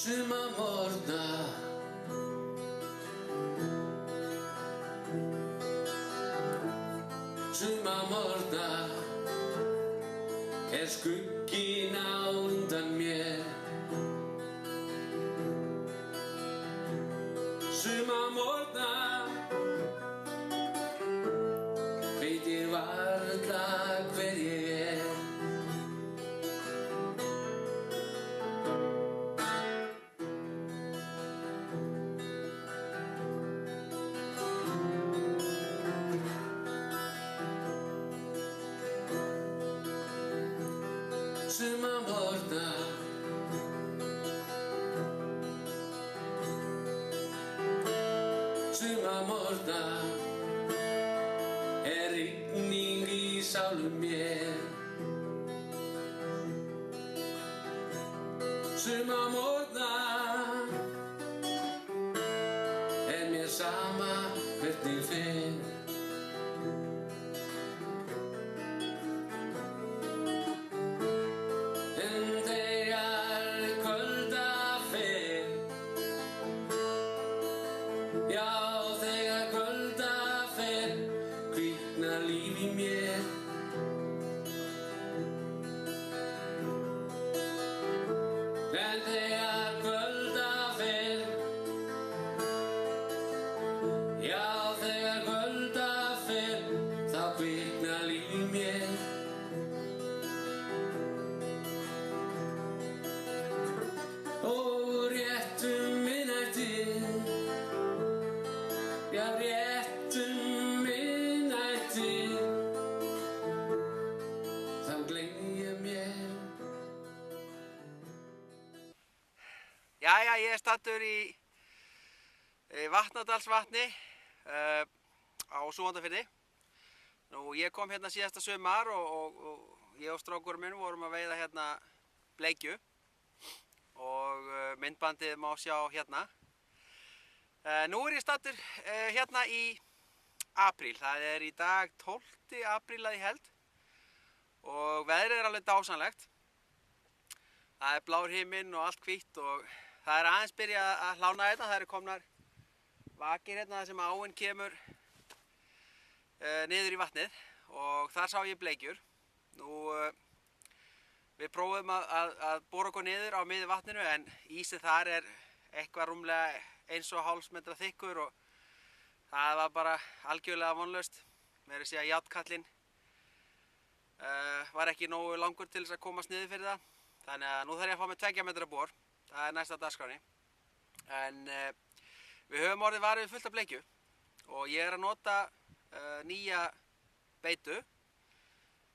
Suma morgna skugginn á undan mér. Suma morgna veit ég varla hver ég er. Suma morgna rigning í sálu mér. Suma morgna mér sama hvernig fer. Jæja, ég staddur í Vatnadalsvatni á Súgandafirði. Nú, ég kom hérna síðasta sumar og ég og strákurinn minn vorum að veiða hérna bleikju og myndbandið má sjá hérna. Nú ég staddur hérna í apríl. Það í dag 12. apríl að ég held og veðrið alveg dásamlegt. Það blár himinn og allt hvítt og það aðeins byrjað að hlána þetta. Það komnar vakir hérna sem áin kemur niður í vatnið og þar sá ég bleikjur. Nú, við prófum að bora okkur niður á miðju vatninu en ísið þar eitthvað rúmlega 1,5 metra þykkur og það var bara algjörlega vonlaust. Meira að segja járnkallinn var ekki nógu langur til þess að komast niður fyrir það. Þannig að nú þarf ég að fá mig 2 metra bor. Það næsta dagskránni. En við höfum orðið varið fullt af bleikju og ég að nota nýja beitu.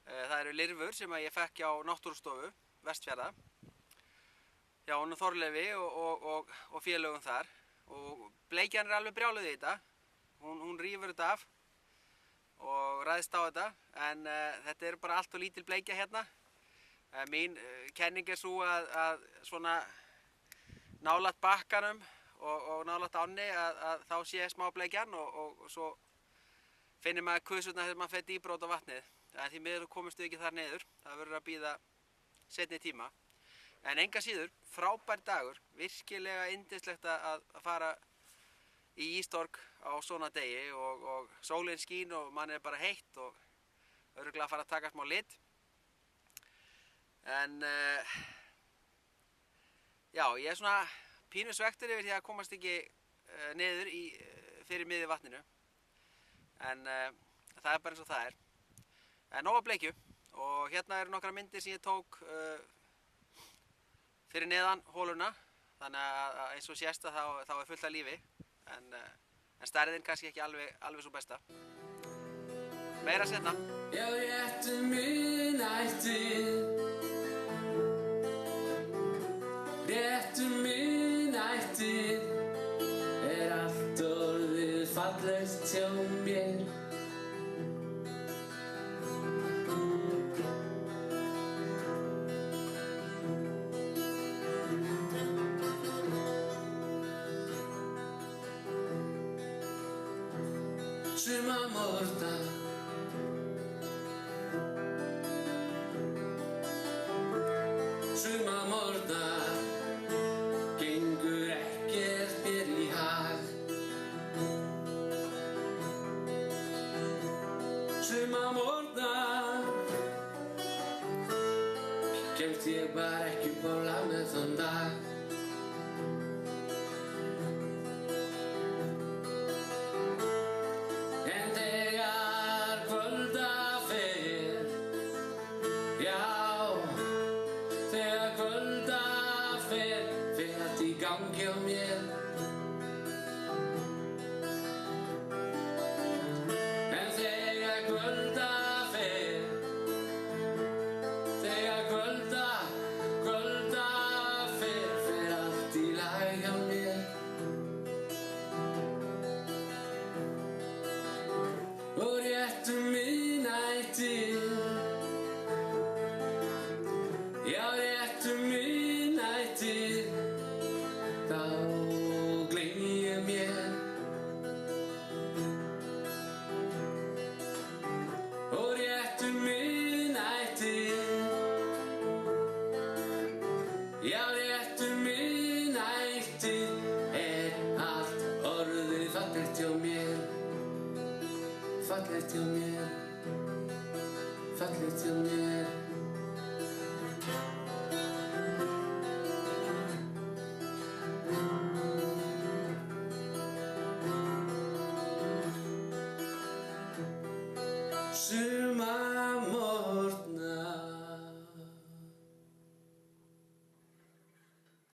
Það eru lirfur sem ég fekk hjá Náttúrustofu Vestfjarða. Hjá honum Þorleifi og félögum þar. Og bleikjan alveg brjáluð í þetta. Hún rífur þetta af og ræðst á þetta. En þetta bara allt og lítil bleikja hérna. Mín kenning svo að svona nálægt bakkanum og nálægt ánni að þá sé smá bleikjan og svo finnir maður kusurnar þegar maður fer dýpra út á vatnið. En því miður komumst við ekki þar niður. Það verður að bíða seinni tíma. En enga síður, frábær dagur, virkilega yndislegt að fara í ístorg á svona degi og sólin skín og mann bara heitt og örugglega að fara að taka smá lit. En já, ég svona pínu svektur yfir því að komast ekki niður fyrir miðju vatninu. En það bara eins og það En nóg af bleikju og hérna eru nokkrar myndir sem ég tók fyrir neðan hóluna. Þannig að eins og sést að þá fullt af lífi. En stærðin kannski ekki alveg svo besta. Meira seinna. Já, réttu miðnættið. Réttu miðnættið allt orðið fallegt hjá mér. Suma morgna geng fallegt hjá mér, fallegt hjá mér.